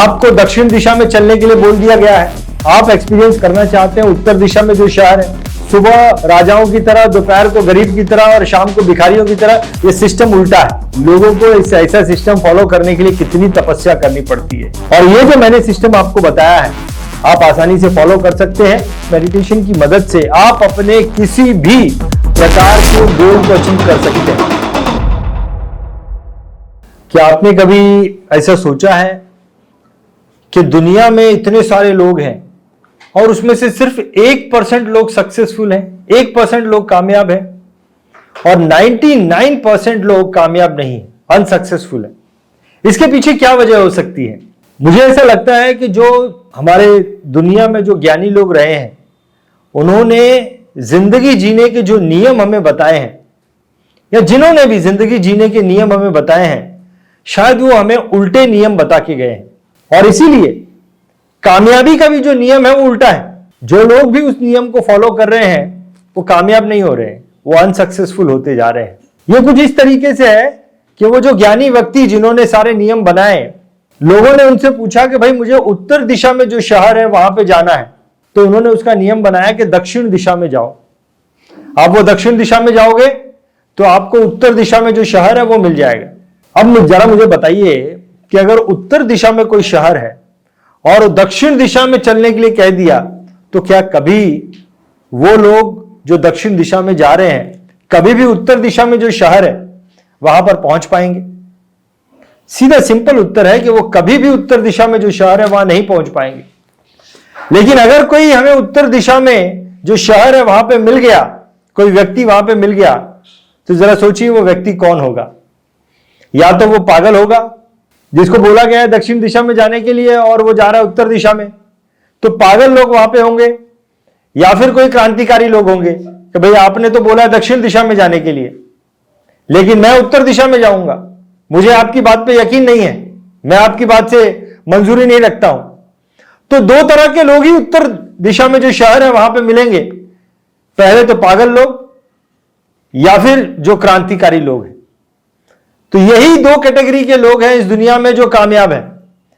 आपको दक्षिण दिशा में चलने के लिए बोल दिया गया है। आप एक्सपीरियंस करना चाहते हैं उत्तर दिशा में जो शहर है, सुबह राजाओं की तरह, दोपहर को गरीब की तरह और शाम को भिखारियों की तरह। ये सिस्टम उल्टा है। लोगों को इस ऐसा सिस्टम फॉलो करने के लिए कितनी तपस्या करनी पड़ती है। और ये जो मैंने सिस्टम आपको बताया है, आप आसानी से फॉलो कर सकते हैं। मेडिटेशन की मदद से आप अपने किसी भी प्रकार के गोल को अचीव कर सकते हैं। क्या आपने कभी ऐसा सोचा है कि दुनिया में इतने सारे लोग हैं और उसमें से सिर्फ 1% लोग सक्सेसफुल हैं, 1% लोग कामयाब हैं और 99% लोग कामयाब नहीं, अनसक्सेसफुल है। इसके पीछे क्या वजह हो सकती है? मुझे ऐसा लगता है कि जो हमारे दुनिया में जो ज्ञानी लोग रहे हैं, उन्होंने जिंदगी जीने के जो नियम हमें बताए हैं, या जिन्होंने भी जिंदगी जीने के नियम हमें बताए हैं, शायद वो हमें उल्टे नियम बता के गए हैं। और इसीलिए कामयाबी का भी जो नियम है वो उल्टा है। जो लोग भी उस नियम को फॉलो कर रहे हैं वो कामयाब नहीं हो रहे हैं, वो अनसक्सेसफुल होते जा रहे हैं। ये कुछ इस तरीके से है कि वो जो ज्ञानी व्यक्ति जिन्होंने सारे नियम बनाए, लोगों ने उनसे पूछा कि भाई मुझे उत्तर दिशा में जो शहर है वहां पे जाना है, तो उन्होंने उसका नियम बनाया कि दक्षिण दिशा में जाओ। आप वो दक्षिण दिशा में जाओगे तो आपको उत्तर दिशा में जो शहर है वो मिल जाएगा। अब जरा मुझे बताइए कि अगर उत्तर दिशा में कोई शहर है और दक्षिण दिशा में चलने के लिए कह दिया, तो क्या कभी वो लोग जो दक्षिण दिशा में जा रहे हैं कभी भी उत्तर दिशा में जो शहर है वहां पर पहुंच पाएंगे? सीधा सिंपल उत्तर है कि वो कभी भी उत्तर दिशा में जो शहर है वहां नहीं पहुंच पाएंगे। लेकिन अगर कोई हमें उत्तर दिशा में जो शहर है वहां पे मिल गया, कोई व्यक्ति वहां पे मिल गया, तो जरा सोचिए वो व्यक्ति कौन होगा। या तो वो पागल होगा जिसको बोला गया है दक्षिण दिशा में जाने के लिए और वो जा रहा है उत्तर दिशा में, तो पागल लोग वहां पे होंगे। या फिर कोई क्रांतिकारी लोग होंगे कि भाई आपने तो बोला दक्षिण दिशा में जाने के लिए, लेकिन मैं उत्तर दिशा में जाऊंगा, मुझे आपकी बात पे यकीन नहीं है, मैं आपकी बात से मंजूरी नहीं रखता हूं। तो दो तरह के लोग ही उत्तर दिशा में जो शहर है वहां पे मिलेंगे। पहले तो पागल लोग या फिर जो क्रांतिकारी लोग हैं। तो यही दो कैटेगरी के लोग हैं इस दुनिया में जो कामयाब हैं।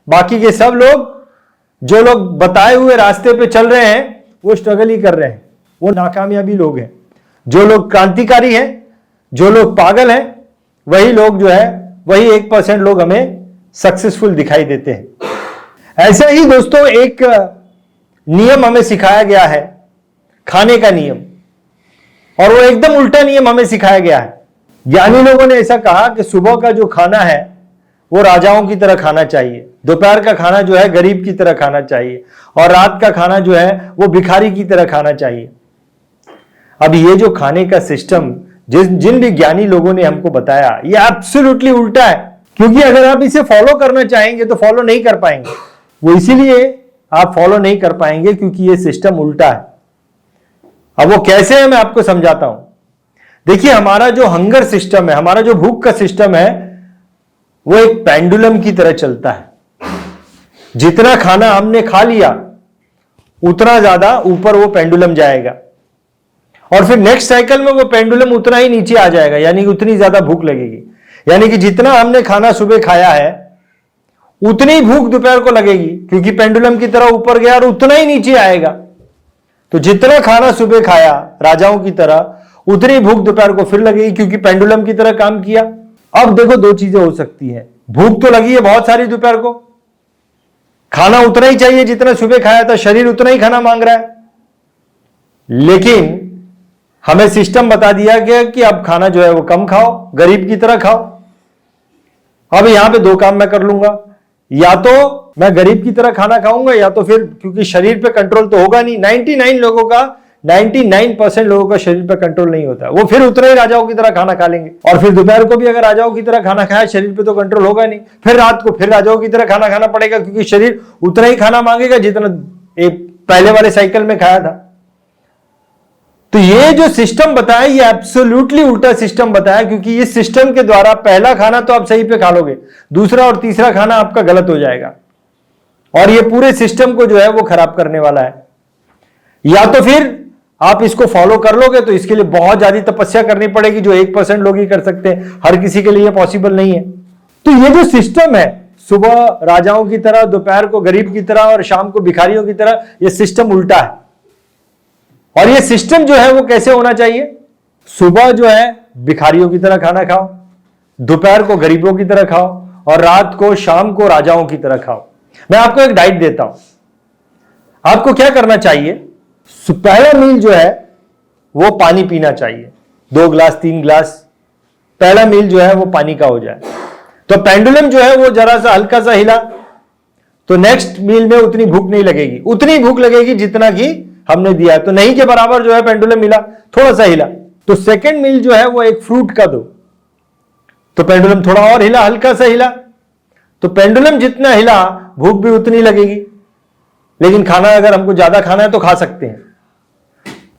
बाकी के सब लोग, जो लोग बताए हुए रास्ते पे चल रहे हैं, वो स्ट्रगल ही कर रहे हैं, वो नाकामयाबी लोग हैं। जो लोग क्रांतिकारी हैं, जो लोग पागल हैं, वही लोग जो है, वही 1% लोग हमें सक्सेसफुल दिखाई देते हैं। ऐसे ही दोस्तों एक नियम हमें सिखाया गया है, खाने का नियम, और वो एकदम उल्टा नियम हमें सिखाया गया है। ज्ञानी लोगों ने ऐसा कहा कि सुबह का जो खाना है वो राजाओं की तरह खाना चाहिए, दोपहर का खाना जो है गरीब की तरह खाना चाहिए, और रात का खाना जो है वो भिखारी की तरह खाना चाहिए। अब ये जो खाने का सिस्टम जिन भी ज्ञानी लोगों ने हमको बताया, ये एब्सोल्युटली उल्टा है। क्योंकि अगर आप इसे फॉलो करना चाहेंगे तो फॉलो नहीं कर पाएंगे। वो इसीलिए आप फॉलो नहीं कर पाएंगे क्योंकि ये सिस्टम उल्टा है। अब वो कैसे है मैं आपको समझाता हूं। देखिए, हमारा जो हंगर सिस्टम है, हमारा जो भूख का सिस्टम है, वो एक पेंडुलम की तरह चलता है। जितना खाना हमने खा लिया उतना ज्यादा ऊपर वो पेंडुलम जाएगा, और फिर नेक्स्ट साइकिल में वो पेंडुलम उतना ही नीचे आ जाएगा, यानी कि उतनी ज्यादा भूख लगेगी। यानी कि जितना हमने खाना सुबह खाया है उतनी ही भूख दोपहर को लगेगी, क्योंकि पेंडुलम की तरह ऊपर गया और उतना ही नीचे आएगा। तो जितना खाना सुबह खाया राजाओं की तरह, उतनी भूख दोपहर को फिर लगेगी, क्योंकि पेंडुलम की तरह काम किया। अब देखो, दो चीजें हो सकती है। भूख तो लगी है बहुत सारी दोपहर को, खाना उतना ही चाहिए जितना सुबह खाया था, शरीर उतना ही खाना मांग रहा है, लेकिन हमें सिस्टम बता दिया गया कि अब खाना जो है वो कम खाओ, गरीब की तरह खाओ। अब यहां पे दो काम मैं कर लूंगा, या तो मैं गरीब की तरह खाना खाऊंगा, या तो फिर, क्योंकि शरीर पे कंट्रोल तो होगा नहीं, 99% लोगों का शरीर पे कंट्रोल नहीं होता, वो फिर उतने ही राजाओं की तरह खाना खा लेंगे। और फिर दोपहर को भी अगर राजाओं की तरह खाना खाया, शरीर पे तो कंट्रोल होगा नहीं, फिर रात को फिर राजाओं की तरह खाना खाना पड़ेगा, क्योंकि शरीर उतना ही खाना मांगेगा जितना एक पहले वाले साइकिल में खाया था। तो ये जो सिस्टम बताया, ये एब्सोल्युटली उल्टा सिस्टम बताया, क्योंकि इस सिस्टम के द्वारा पहला खाना तो आप सही पे खा लोगे, दूसरा और तीसरा खाना आपका गलत हो जाएगा, और ये पूरे सिस्टम को जो है वो खराब करने वाला है। या तो फिर आप इसको फॉलो कर लोगे तो इसके लिए बहुत ज्यादा तपस्या करनी पड़ेगी, जो 1% लोग ही कर सकते हैं, हर किसी के लिए पॉसिबल नहीं है। तो ये जो सिस्टम है, सुबह राजाओं की तरह, दोपहर को गरीब की तरह और शाम को भिखारियों की तरह। यह सिस्टम उल्टा है। और यह सिस्टम जो है वो कैसे होना चाहिए? सुबह जो है भिखारियों की तरह खाना खाओ, दोपहर को गरीबों की तरह खाओ और रात को, शाम को राजाओं की तरह खाओ। मैं आपको एक डाइट देता हूं। आपको क्या करना चाहिए? पहला मील जो है वो पानी पीना चाहिए, 2 गिलास 3 गिलास। पहला मील जो है वो पानी का हो जाए। तो पेंडुलम जो है वो जरा सा हल्का सा हिला तो नेक्स्ट मील में उतनी भूख नहीं लगेगी, उतनी भूख लगेगी जितना कि हमने दिया है। तो नहीं के बराबर जो है पेंडुलम हिला, थोड़ा सा हिला। तो सेकंड मील जो है वो एक फ्रूट का दो, तो पेंडुलम थोड़ा और हिला, हल्का सा हिला। तो पेंडुलम जितना हिला भूख भी उतनी लगेगी, लेकिन खाना अगर हमको ज्यादा खाना है तो खा सकते हैं।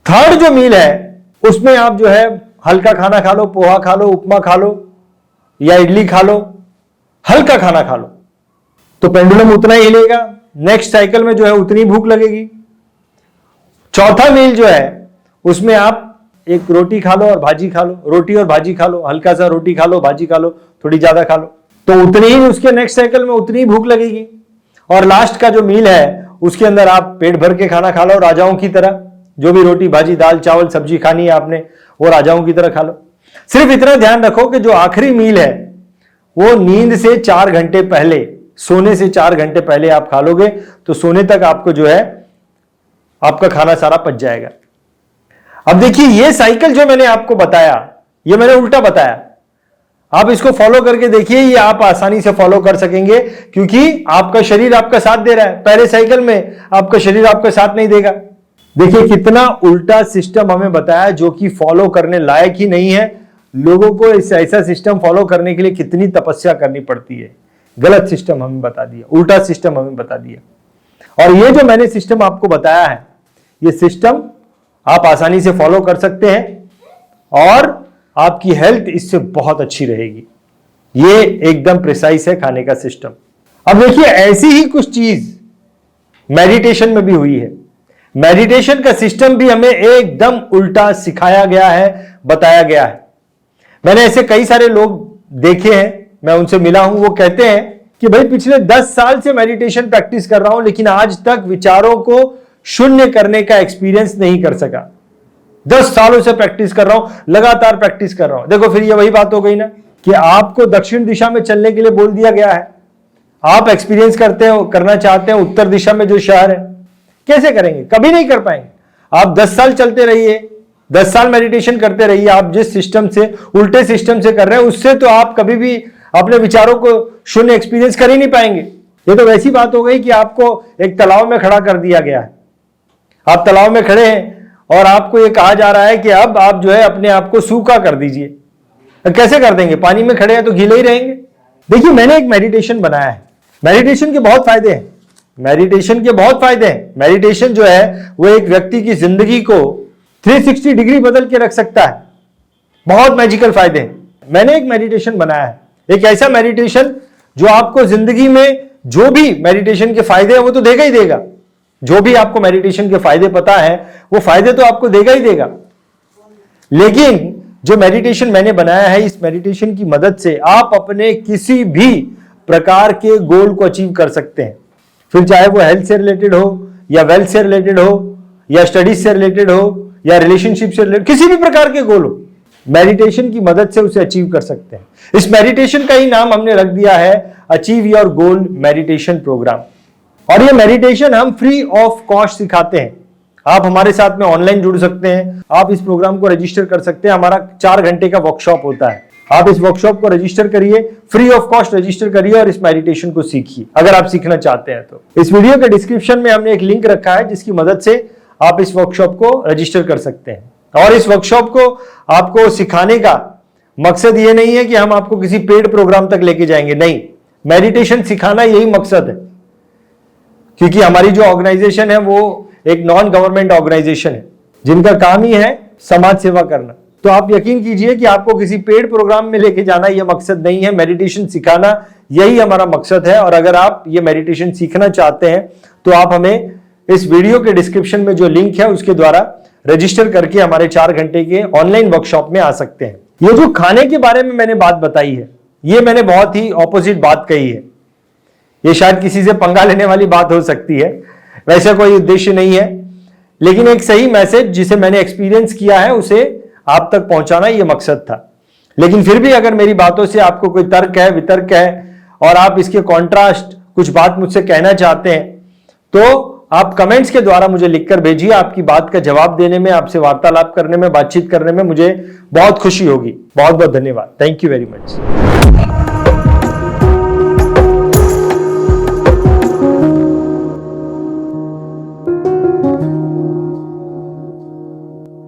थर्ड जो मील है उसमें आप जो है हल्का खाना खा लो, पोहा खा लो, उपमा खा लो या इडली खा लो, हल्का खाना खा लो, तो पेंडुलम उतना ही हिलेगा। नेक्स्ट साइकिल में जो है उतनी भूख लगेगी। चौथा मील जो है उसमें आप एक रोटी खा लो और भाजी खा लो, रोटी और भाजी खा लो, हल्का सा रोटी खा लो, भाजी खा लो, थोड़ी ज्यादा खा लो, तो उतनी ही उसके नेक्स्ट साइकिल में उतनी ही भूख लगेगी। और लास्ट का जो मील है उसके अंदर आप पेट भर के खाना खा लो राजाओं की तरह। जो भी रोटी भाजी दाल चावल सब्जी खानी है आपने, वो राजाओं की तरह खा लो। सिर्फ इतना ध्यान रखो कि जो आखिरी मील है वो नींद से 4 घंटे पहले, सोने से 4 घंटे पहले आप खा लोगे तो सोने तक आपको जो है आपका खाना सारा पच जाएगा। अब देखिए ये साइकिल जो मैंने आपको बताया, ये मैंने उल्टा बताया। आप इसको फॉलो करके देखिए, ये आप आसानी से फॉलो कर सकेंगे क्योंकि आपका शरीर आपका साथ दे रहा है। पहले साइकिल में आपका शरीर आपका साथ नहीं देगा। देखिए कितना उल्टा सिस्टम हमें बताया जो कि फॉलो करने लायक ही नहीं है। लोगों को इस ऐसा सिस्टम फॉलो करने के लिए कितनी तपस्या करनी पड़ती है। गलत सिस्टम हमें बता दिया, उल्टा सिस्टम हमें बता दिया। और ये जो मैंने सिस्टम आपको बताया है, ये सिस्टम आप आसानी से फॉलो कर सकते हैं और आपकी हेल्थ इससे बहुत अच्छी रहेगी। ये एकदम प्रिसाइज है खाने का सिस्टम। अब देखिए ऐसी ही कुछ चीज मेडिटेशन में भी हुई है। मेडिटेशन का सिस्टम भी हमें एकदम उल्टा सिखाया गया है, बताया गया है। मैंने ऐसे कई सारे लोग देखे हैं, मैं उनसे मिला हूं, वो कहते हैं कि भाई पिछले 10 साल से मेडिटेशन प्रैक्टिस कर रहा हूं लेकिन आज तक विचारों को शून्य करने का एक्सपीरियंस नहीं कर सका। 10 सालों से प्रैक्टिस कर रहा हूं, लगातार प्रैक्टिस कर रहा हूं। देखो फिर ये वही बात हो गई ना कि आपको दक्षिण दिशा में चलने के लिए बोल दिया गया है, आप एक्सपीरियंस करते हो, करना चाहते हैं उत्तर दिशा में जो शहर है। कैसे करेंगे? कभी नहीं कर पाएंगे। आप 10 साल चलते रहिए, 10 साल मेडिटेशन करते रहिए, आप जिस सिस्टम से, उल्टे सिस्टम से कर रहे हैं उससे तो आप कभी भी अपने विचारों को शून्य एक्सपीरियंस कर ही नहीं पाएंगे। ये तो वैसी बात हो गई कि आपको एक तालाब में खड़ा कर दिया गया है। आप तालाब में खड़े हैं और आपको ये कहा जा रहा है कि अब आप जो है अपने आप को सूखा कर दीजिए। कैसे कर देंगे? पानी में खड़े हैं तो गीले ही रहेंगे। देखिए मैंने एक मेडिटेशन बनाया है। मेडिटेशन के बहुत फायदे हैं। मेडिटेशन के बहुत फायदे हैं। मेडिटेशन जो है वो एक व्यक्ति की जिंदगी को 360 डिग्री बदल के रख सकता है। बहुत मैजिकल फायदे हैं। मैंने एक मेडिटेशन बनाया है, एक ऐसा मेडिटेशन जो आपको जिंदगी में जो भी मेडिटेशन के फायदे हैं वो तो देगा ही देगा। जो भी आपको मेडिटेशन के फायदे पता है वो फायदे तो आपको देगा ही देगा। लेकिन जो मेडिटेशन मैंने बनाया है, इस मेडिटेशन की मदद से आप अपने किसी भी प्रकार के गोल को अचीव कर सकते हैं। फिर चाहे वो हेल्थ से रिलेटेड हो या वेल्थ से रिलेटेड हो या स्टडीज से रिलेटेड हो या रिलेशनशिप से रिलेटेड, किसी भी प्रकार के गोल हो, मेडिटेशन की मदद से उसे अचीव कर सकते हैं। इस मेडिटेशन का ही नाम हमने रख दिया है achieve your goal meditation program. और ये मेडिटेशन हम फ्री ऑफ कॉस्ट सिखाते हैं। आप हमारे साथ में ऑनलाइन जुड़ सकते हैं। आप इस प्रोग्राम को रजिस्टर कर सकते हैं। हमारा 4 घंटे का वर्कशॉप होता है। आप इस वर्कशॉप को रजिस्टर करिए, फ्री ऑफ कॉस्ट रजिस्टर करिए और इस मेडिटेशन को सीखिए अगर आप सीखना चाहते हैं तो। इस वीडियो के डिस्क्रिप्शन में हमने एक लिंक रखा है जिसकी मदद से आप इस वर्कशॉप को रजिस्टर कर सकते हैं। और इस वर्कशॉप को आपको सिखाने का मकसद ये नहीं है कि हम आपको किसी पेड प्रोग्राम तक लेके जाएंगे, नहीं। मेडिटेशन सिखाना यही मकसद है, क्योंकि हमारी जो ऑर्गेनाइजेशन है वो एक नॉन गवर्नमेंट ऑर्गेनाइजेशन है जिनका काम ही है समाज सेवा करना। तो आप यकीन कीजिए कि आपको किसी पेड प्रोग्राम में लेके जाना यह मकसद नहीं है। मेडिटेशन सिखाना यही हमारा मकसद है। और अगर आप ये मेडिटेशन सीखना चाहते हैं तो आप हमें इस वीडियो के डिस्क्रिप्शन में जो लिंक है उसके द्वारा रजिस्टर करके हमारे 4 घंटे के ऑनलाइन वर्कशॉप में आ सकते हैं। ये जो खाने के बारे में मैंने बात बताई है, ये मैंने बहुत ही ऑपोजिट बात कही है। ये शायद किसी से पंगा लेने वाली बात हो सकती है, वैसा कोई उद्देश्य नहीं है, लेकिन एक सही मैसेज जिसे मैंने एक्सपीरियंस किया है उसे आप तक पहुंचाना ये मकसद था। लेकिन फिर भी अगर मेरी बातों से आपको कोई तर्क है, वितर्क है और आप इसके कॉन्ट्रास्ट कुछ बात मुझसे कहना चाहते हैं तो आप कमेंट्स के द्वारा मुझे लिखकर भेजिए। आपकी बात का जवाब देने में, आपसे वार्तालाप करने में, बातचीत करने में मुझे बहुत खुशी होगी। बहुत बहुत धन्यवाद। Thank you very much.